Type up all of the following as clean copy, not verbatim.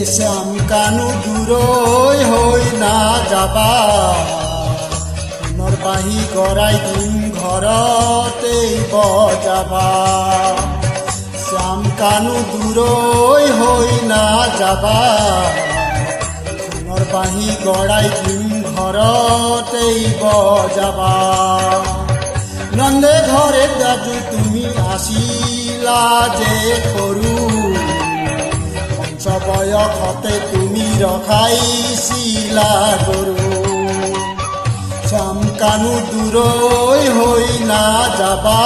শ্যাম কানু দূৰৈ হৈ নাযাবা পুনৰ বাঁহী গৰাই দিম ঘৰতেই বজাবা শ্যাম কানু দূৰৈ হৈ নাযাবা পুনৰ বাঁহী গৰাই দিম ঘৰতেই বজাবা নন্দে ঘৰে যাজু তুমি আছিলা যে সৰু বয়সতে তুমি ৰখাইছিলা গৰু শ্যাম কানু দূৰৈ হৈ নাযাবা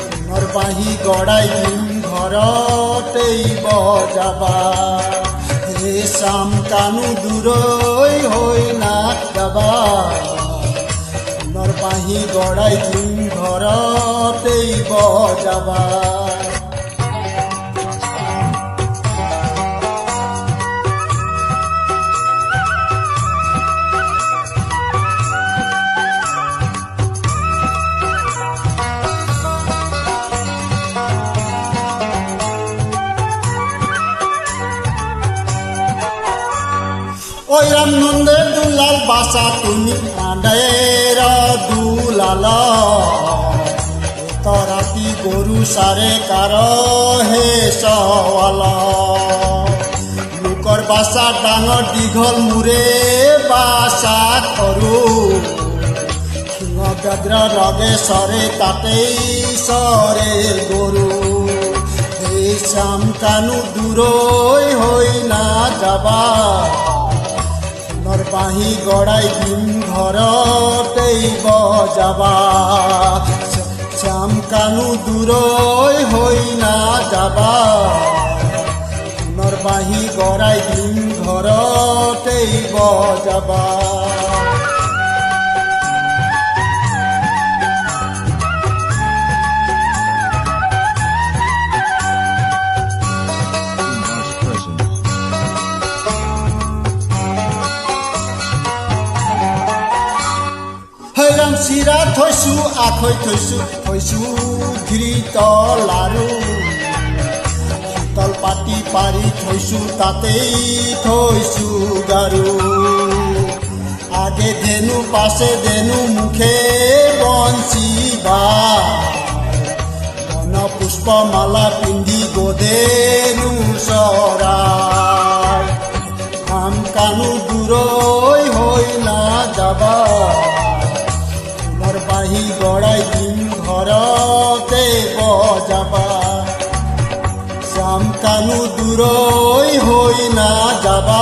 পুনৰ বাঁহী গৰাই দিম ঘৰতেই বজাবা হে শ্যাম কানু দূৰৈ হৈ নাযাবা পুনৰ বাঁহী গৰাই দিম ঘৰতেই বজাবা ওই ৰাম নন্দে দুলাল বাসা তুমি আন্ডেৰ দুলাল তৰাতি গৰু সাৰে কাৰ হে সওয়াল লোকৰ বাসা ডাঙৰ দীঘল মোৰে বাসা সৰু সিংহ ব্যাঘ্ৰ ৰগে চৰে তাতেই চৰে গৰু এই শ্যাম কানু দূৰৈ হৈ নাযাবা পুনৰ বাঁহী গৰাই দিম ঘৰতেই বজাবা শ্যাম কানু দূৰৈ হৈ নাযাবা পুনৰ বাঁহী গৰাই দিম ঘৰতেই বজাবা চিৰা থৈছো আখৈ থৈছো ঘৃত লাৰু শীতল পাতি পাৰি থৈছো তাতেই থৈছো গাৰু আগে ধেনু পাছে ধেনু মুখে বঞ্চিবা বন পুষ্পমালা পিন্ধি গোধেনু চৰাই শ্যাম কানু দূৰৈ হৈ নাযাবা বাঁহী গৰাই দিম ঘৰতে বজাবা শ্যাম কানু দূৰৈ হৈ নাযাবা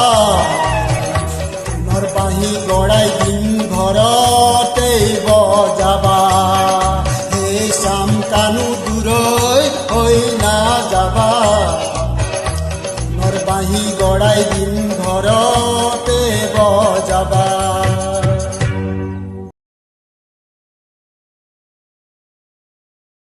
পুনৰ বাঁহী গৰাই দিম ঘৰতে বজাবা হে শ্যাম কানু দূৰৈ হৈ নাযাবা পুনৰ বাঁহী গৰাই দিম ঘৰ